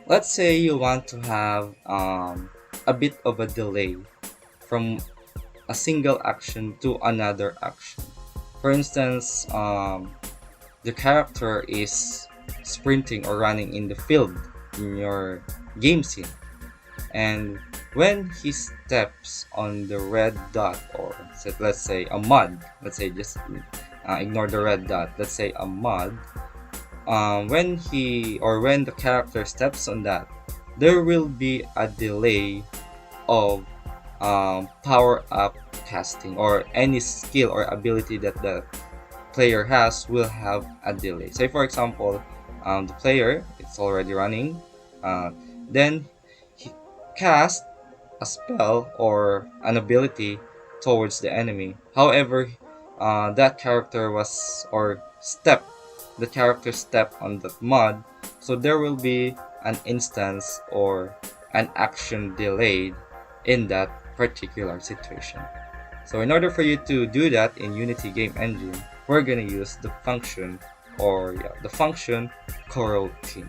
let's say you want to have a bit of a delay from a single action to another action. For instance, the character is sprinting or running in the field in your game scene, and when he steps on the red dot, or let's say a mud, let's say just ignore the red dot, let's say a mud, when the character steps on that, there will be a delay of power up casting, or any skill or ability that the player has will have a delay. Say for example, the player it's already running, uh, then he cast a spell or an ability towards the enemy. However, that character was or step the character step on the mud, so there will be an instance or an action delayed in that particular situation. So in order for you to do that in Unity Game Engine, we're gonna use the function, or yeah, the function coroutine.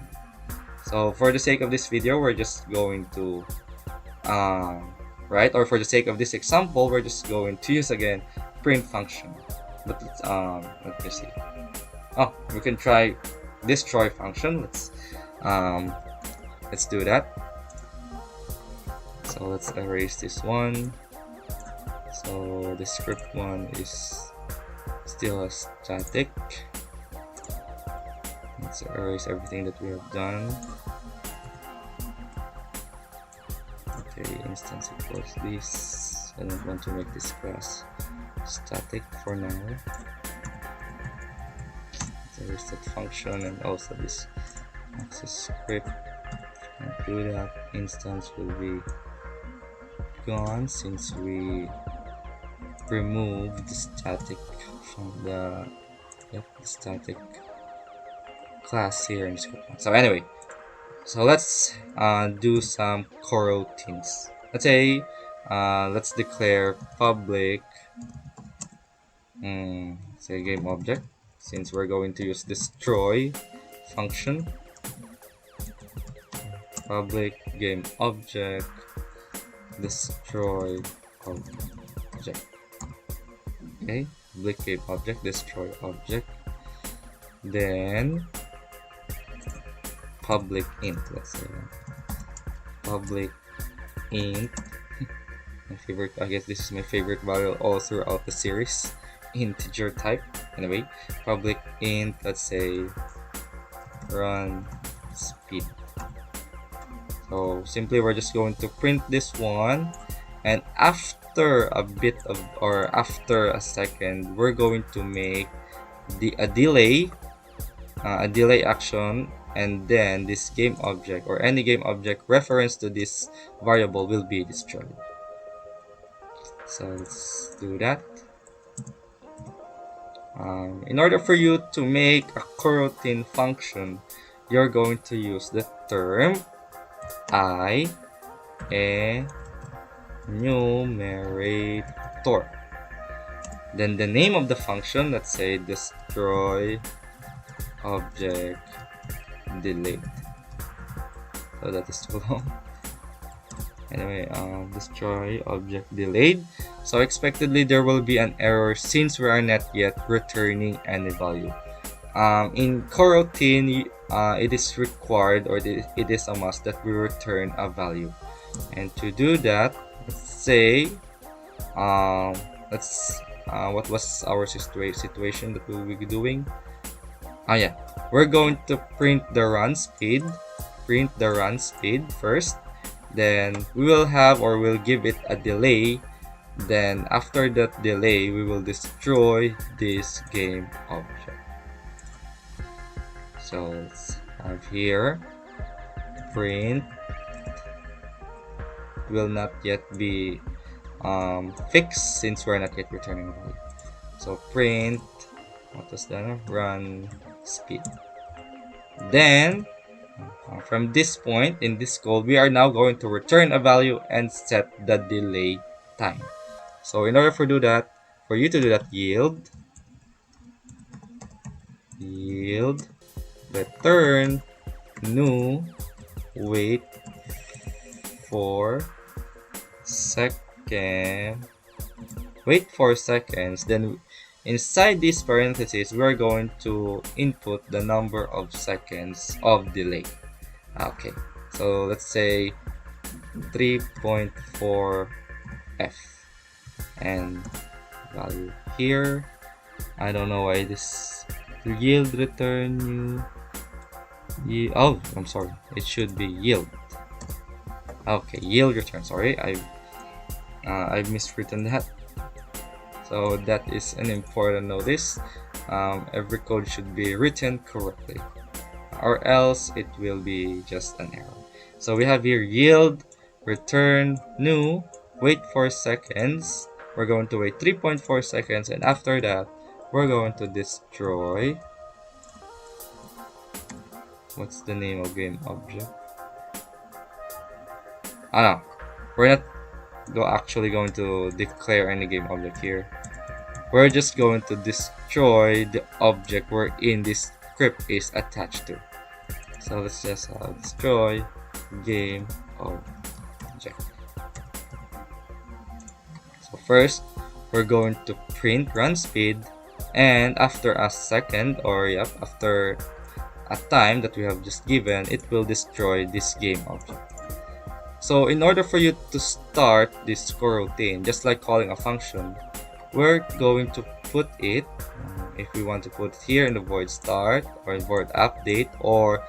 So for the sake of this video, we're just going to right, or for the sake of this example, we're just going to use again print function. But let me see. Oh, we can try destroy function. Let's do that. So let's erase this one. So the script one is still a static. Let's erase everything that we have done. Okay, instance equals this. I don't want to make this class static for now. Let's erase that function and also this access script. And do that, instance will be gone since we removed the static from the static class here in script. So anyway, so let's do some coroutines. Let's say let's declare public say game object, since we're going to use destroy function. Public game object destroy object. Okay, public game object destroy object, then public int, let's say public int my favorite, I guess this is my favorite value all throughout the series, integer type. Anyway, public int, let's say run speed. So simply we're just going to print this one, and after a bit of, or after a second, we're going to make a delay action, and then this game object or any game object reference to this variable will be destroyed. So let's do that. In order for you to make a coroutine function, you're going to use the term enumerator. Then the name of the function, let's say destroy object delete. So that is too long. Anyway, destroy object delayed. So expectedly there will be an error since we are not yet returning any value. In coroutine, it is required, or it is a must that we return a value. And to do that, let's say what was our situation that we will be doing? Yeah, we're going to print the run speed first, then we will have, or we'll give it a delay, then after that delay we will destroy this game object. So let's have here print will not yet be fixed since we're not yet returning value. So print, what was that? Run speed. Then from this point in this code, we are now going to return a value and set the delay time. So in order for you to do that, yield return new wait for second wait 4 seconds, then inside these parentheses we're going to input the number of seconds of delay. Okay, so let's say 3.4 f and value here. I don't know why this yield return oh, I'm sorry, it should be yield. Okay, yield return, sorry, I've miswritten that. So that is an important notice. Every code should be written correctly, or else it will be just an error. So we have here yield, return, new, wait 4 seconds. We're going to wait 3.4 seconds, and after that, we're going to destroy. What's the name of game object? No, we're not actually going to declare any game object here. We're just going to destroy the object wherein this script is attached to. So let's just destroy game object. So first, we're going to print run speed, and after a second, or after a time that we have just given, it will destroy this game object. So in order for you to start this coroutine, just like calling a function, we're going to put it, if we want to put it here in the void start or void update, or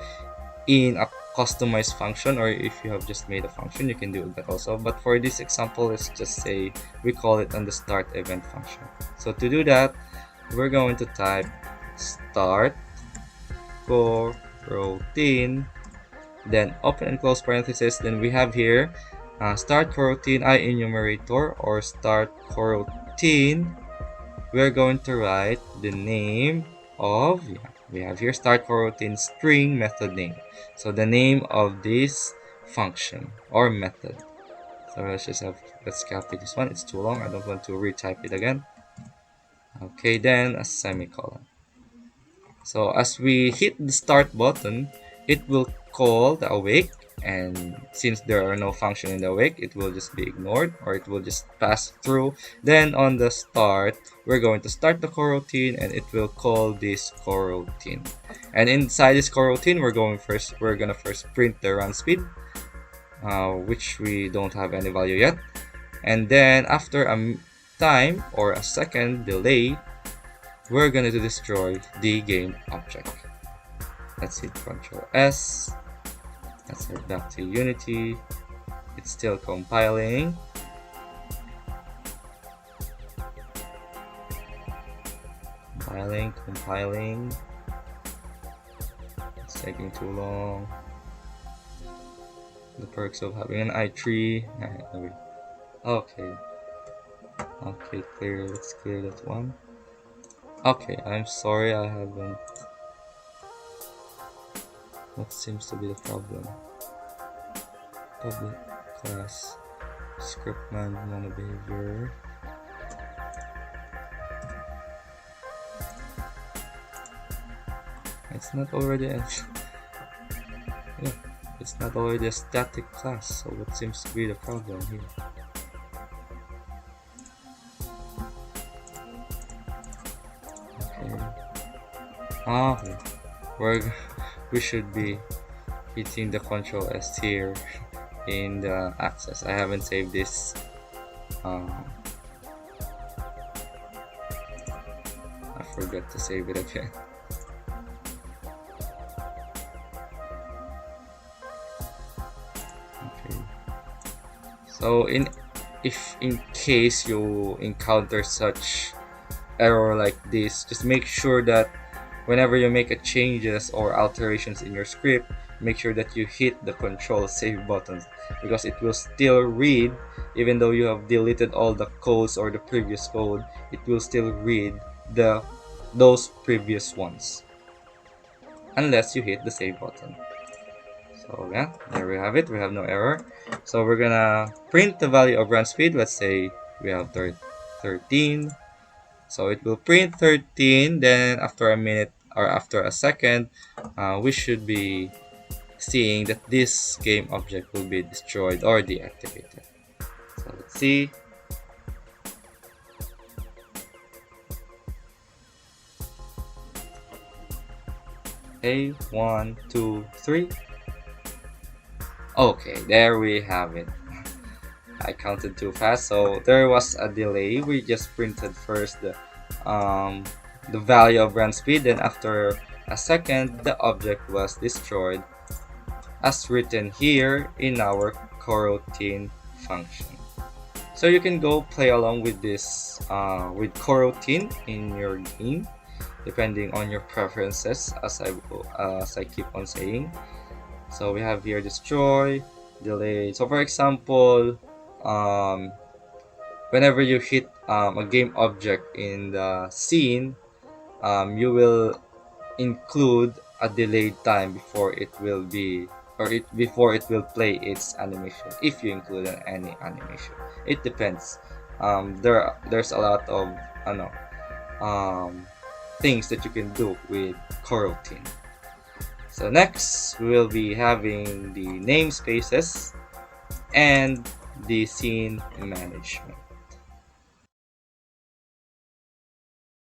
in a customized function, or if you have just made a function, you can do that also. But for this example, let's just say we call it on the start event function. So to do that, we're going to type start coroutine, then open and close parentheses. Then we have here start coroutine I enumerator, or start coroutine. We're going to write the name of, we have here start coroutine string method name. So the name of this function or method. So let's copy this one. It's too long. I don't want to retype it again. Okay, then a semicolon. So as we hit the start button, it will call the awake, and since there are no function in the awake, it will just be ignored, or it will just pass through. Then on the start, we're going to start the coroutine, and it will call this coroutine. And inside this coroutine, we're gonna first print the run speed, which we don't have any value yet. And then after a time or a second delay, we're going to destroy the game object. Let's hit Ctrl S. Let's head back to Unity. It's still compiling. Compiling. It's taking too long. The perks of having an i3. Okay. Okay, clear. Let's clear that one. Okay, I'm sorry, I haven't. What seems to be the problem? Public class script man behavior. It's not already it's not already a static class, so what seems to be the problem here? Okay. We should be hitting the Ctrl S here in the access. I haven't saved this. I forgot to save it again. Okay. So if in case you encounter such error like this, just make sure that whenever you make a changes or alterations in your script, make sure that you hit the Control Save button, because it will still read, even though you have deleted all the codes or the previous code, it will still read those previous ones, unless you hit the Save button. So yeah, there we have it. We have no error. So we're gonna print the value of run speed. Let's say we have 13. So it will print 13, then after a minute or after a second, we should be seeing that this game object will be destroyed or deactivated. So let's see. Okay, 1, 2, 3. Okay, there we have it. I counted too fast, so there was a delay. We just printed first the value of run speed, then after a second, the object was destroyed, as written here in our coroutine function. So you can go play along with this with coroutine in your game, depending on your preferences, as I keep on saying. So we have here destroy, delay. So for example, um, whenever you hit a game object in the scene, you will include a delayed time before it will be before it will play its animation, if you include any animation. It depends. There's a lot of um, things that you can do with coroutine. So next we will be having the namespaces and the scene management.